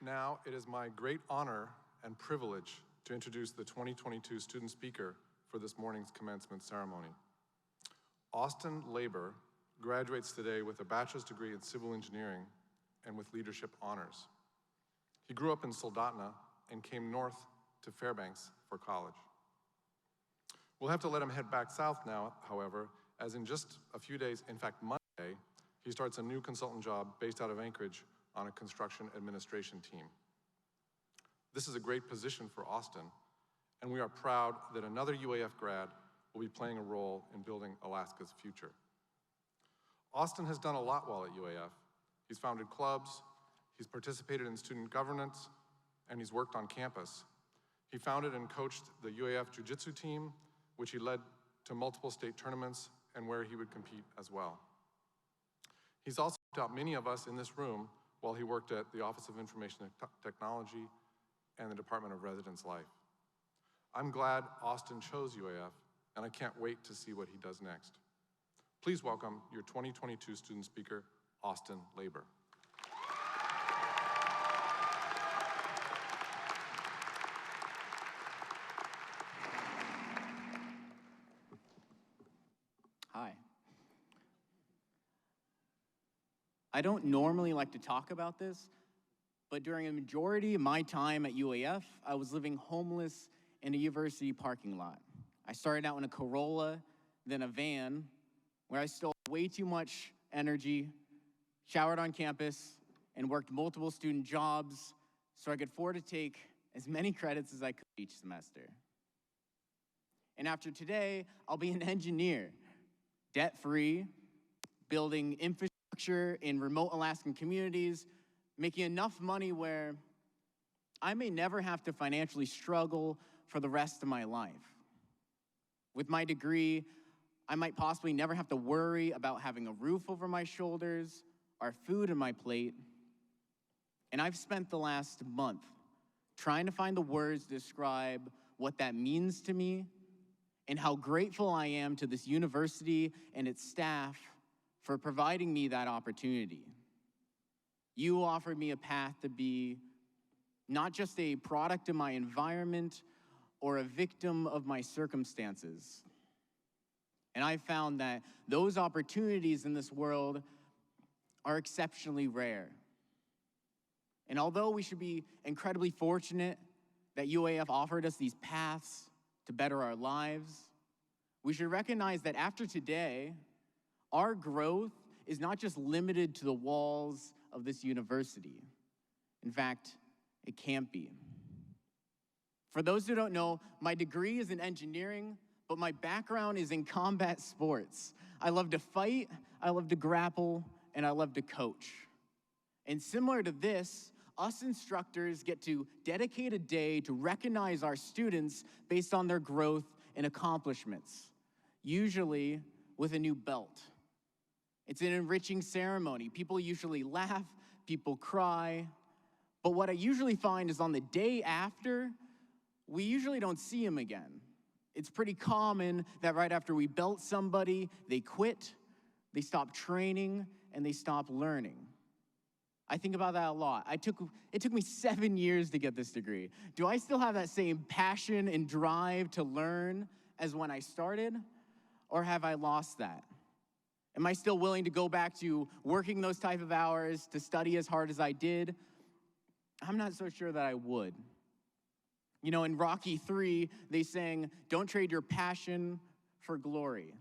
Now, it is my great honor and privilege to introduce the 2022 student speaker for this morning's commencement ceremony. Austin Labor graduates today with a bachelor's degree in civil engineering and with leadership honors. He grew up in Soldotna and came north to Fairbanks for college. We'll have to let him head back south now, however, as in just a few days, in fact Monday, he starts a new consultant job based out of Anchorage on a construction administration team. This is a great position for Austin, and we are proud that another UAF grad will be playing a role in building Alaska's future. Austin has done a lot while at UAF. He's founded clubs, he's participated in student governance, and he's worked on campus. He founded and coached the UAF Jiu-Jitsu team, which he led to multiple state tournaments and where he would compete as well. He's also helped out many of us in this room while he worked at the Office of Information Technology and the Department of Residence Life. I'm glad Austin chose UAF, and I can't wait to see what he does next. Please welcome your 2022 student speaker, Austin Labor. Hi. I don't normally like to talk about this, but during a majority of my time at UAF, I was living homeless in a university parking lot. I started out in a Corolla, then a van, where I stole way too much energy, showered on campus, and worked multiple student jobs so I could afford to take as many credits as I could each semester. And after today, I'll be an engineer, debt-free, building infrastructure in remote Alaskan communities, making enough money where I may never have to financially struggle for the rest of my life. With my degree, I might possibly never have to worry about having a roof over my shoulders or food on my plate. And I've spent the last month trying to find the words to describe what that means to me and how grateful I am to this university and its staff for providing me that opportunity. You offered me a path to be not just a product of my environment or a victim of my circumstances. And I found that those opportunities in this world are exceptionally rare. And although we should be incredibly fortunate that UAF offered us these paths to better our lives, we should recognize that after today, our growth is not just limited to the walls of this university. In fact, it can't be. For those who don't know, my degree is in engineering, but my background is in combat sports. I love to fight, I love to grapple, and I love to coach. And similar to this, us instructors get to dedicate a day to recognize our students based on their growth and accomplishments, usually with a new belt. It's an enriching ceremony. People usually laugh, people cry, but what I usually find is on the day after, we usually don't see them again. It's pretty common that right after we belt somebody, they quit, they stop training, and they stop learning. I think about that a lot. It took me 7 years to get this degree. Do I still have that same passion and drive to learn as when I started, or have I lost that? Am I still willing to go back to working those type of hours to study as hard as I did? I'm not so sure that I would. You know, in Rocky 3, they sang, "Don't trade your passion for glory."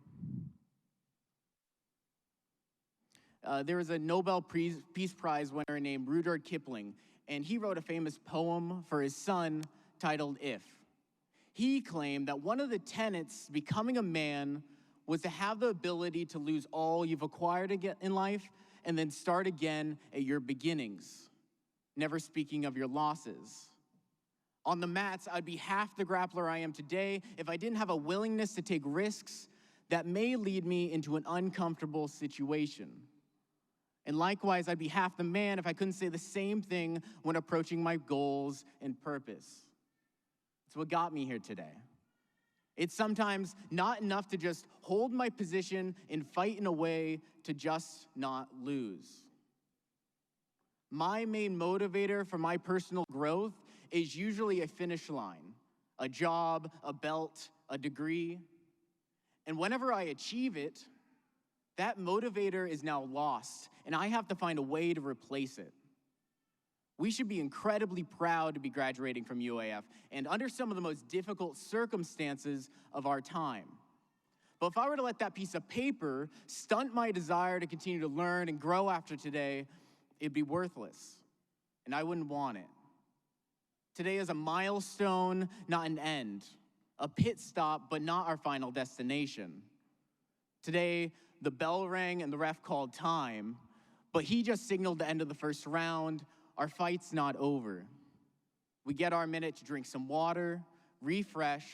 There was a Nobel Peace Prize winner named Rudyard Kipling, and he wrote a famous poem for his son titled "If." He claimed that one of the tenets of becoming a man was to have the ability to lose all you've acquired in life and then start again at your beginnings, never speaking of your losses. On the mats, I'd be half the grappler I am today if I didn't have a willingness to take risks that may lead me into an uncomfortable situation. And likewise, I'd be half the man if I couldn't say the same thing when approaching my goals and purpose. It's what got me here today. It's sometimes not enough to just hold my position and fight in a way to just not lose. My main motivator for my personal growth is usually a finish line, a job, a belt, a degree. And whenever I achieve it, that motivator is now lost, and I have to find a way to replace it. We should be incredibly proud to be graduating from UAF and under some of the most difficult circumstances of our time. But if I were to let that piece of paper stunt my desire to continue to learn and grow after today, it'd be worthless, and I wouldn't want it. Today is a milestone, not an end, a pit stop, but not our final destination. Today, the bell rang and the ref called time, but he just signaled the end of the first round. Our fight's not over. We get our minute to drink some water, refresh,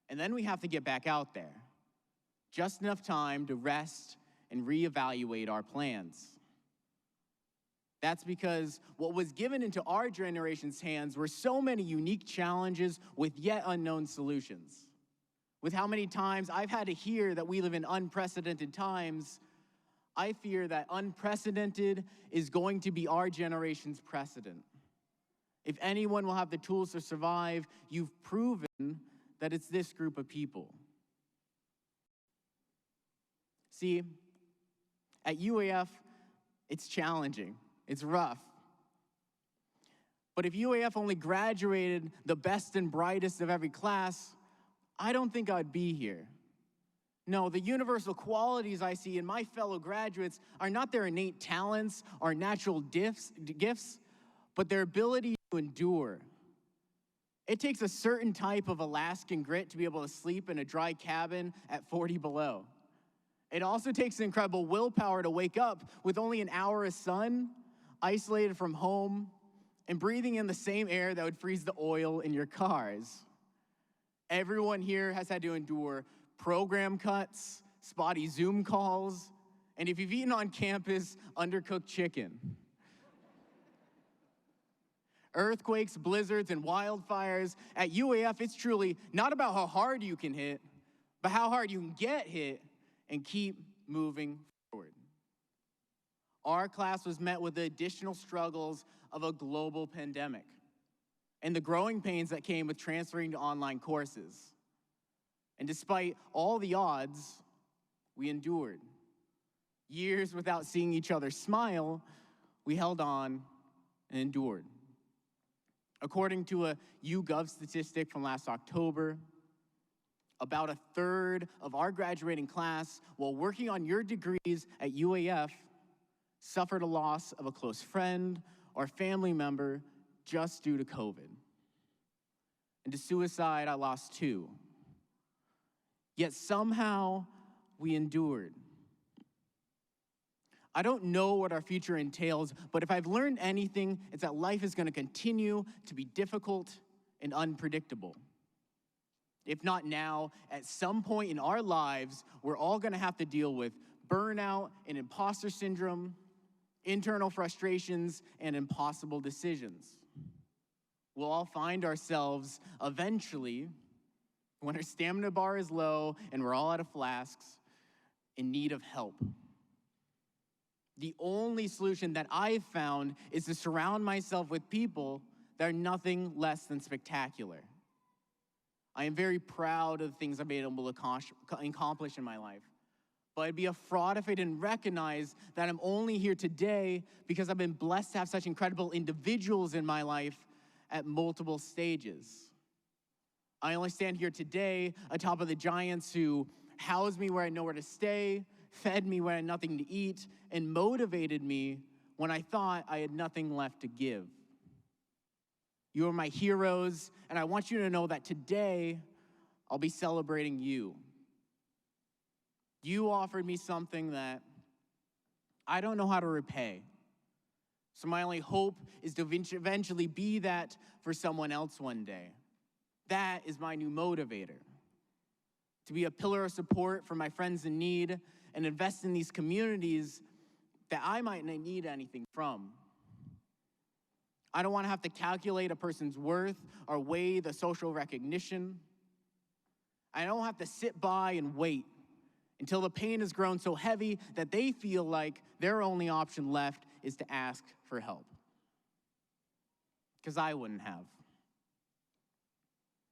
and then we have to get back out there. Just enough time to rest and reevaluate our plans. That's because what was given into our generation's hands were so many unique challenges with yet unknown solutions. With how many times I've had to hear that we live in unprecedented times, I fear that unprecedented is going to be our generation's precedent. If anyone will have the tools to survive, you've proven that it's this group of people. See, at UAF, it's challenging. It's rough. But if UAF only graduated the best and brightest of every class, I don't think I'd be here. No, the universal qualities I see in my fellow graduates are not their innate talents or natural gifts, but their ability to endure. It takes a certain type of Alaskan grit to be able to sleep in a dry cabin at 40 below. It also takes incredible willpower to wake up with only an hour of sun, isolated from home, and breathing in the same air that would freeze the oil in your cars. Everyone here has had to endure program cuts, spotty Zoom calls, and if you've eaten on campus, undercooked chicken. Earthquakes, blizzards, and wildfires. At UAF, it's truly not about how hard you can hit, but how hard you can get hit and keep moving forward. Our class was met with the additional struggles of a global pandemic and the growing pains that came with transferring to online courses. And despite all the odds, we endured. Years without seeing each other smile, we held on and endured. According to a YouGov statistic from last October, about a third of our graduating class, while working on your degrees at UAF, suffered a loss of a close friend or family member just due to COVID. And to suicide, I lost 2. Yet somehow, we endured. I don't know what our future entails, but if I've learned anything, it's that life is going to continue to be difficult and unpredictable. If not now, at some point in our lives, we're all going to have to deal with burnout and imposter syndrome, internal frustrations, and impossible decisions. We'll all find ourselves eventually, when our stamina bar is low and we're all out of flasks, in need of help. The only solution that I've found is to surround myself with people that are nothing less than spectacular. I am very proud of the things I've been able to accomplish in my life. But I'd be a fraud if I didn't recognize that I'm only here today because I've been blessed to have such incredible individuals in my life at multiple stages. I only stand here today atop of the giants who housed me where I know where to stay, fed me when I had nothing to eat, and motivated me when I thought I had nothing left to give. You are my heroes, and I want you to know that today I'll be celebrating you. You offered me something that I don't know how to repay. So my only hope is to eventually be that for someone else one day. That is my new motivator. To be a pillar of support for my friends in need and invest in these communities that I might not need anything from. I don't want to have to calculate a person's worth or weigh the social recognition. I don't have to sit by and wait until the pain has grown so heavy that they feel like their only option left is to ask for help. because I wouldn't have.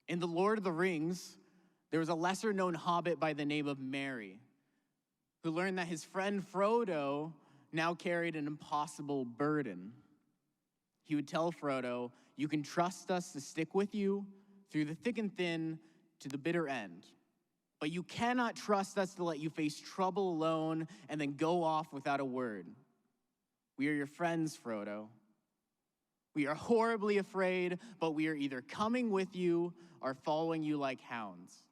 In The Lord of the Rings, there was a lesser-known hobbit by the name of Merry, who learned that his friend Frodo now carried an impossible burden. He would tell Frodo, "You can trust us to stick with you through the thick and thin to the bitter end. But you cannot trust us to let you face trouble alone and then go off without a word. We are your friends, Frodo. We are horribly afraid, but we are either coming with you or following you like hounds."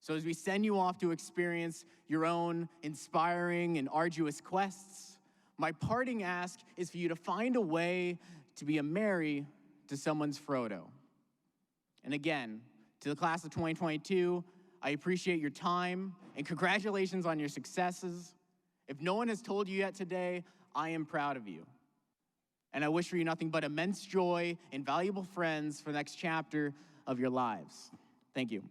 So as we send you off to experience your own inspiring and arduous quests, my parting ask is for you to find a way to be a Merry to someone's Frodo. And again, to the class of 2022, I appreciate your time and congratulations on your successes. If no one has told you yet today, I am proud of you. And I wish for you nothing but immense joy and valuable friends for the next chapter of your lives. Thank you.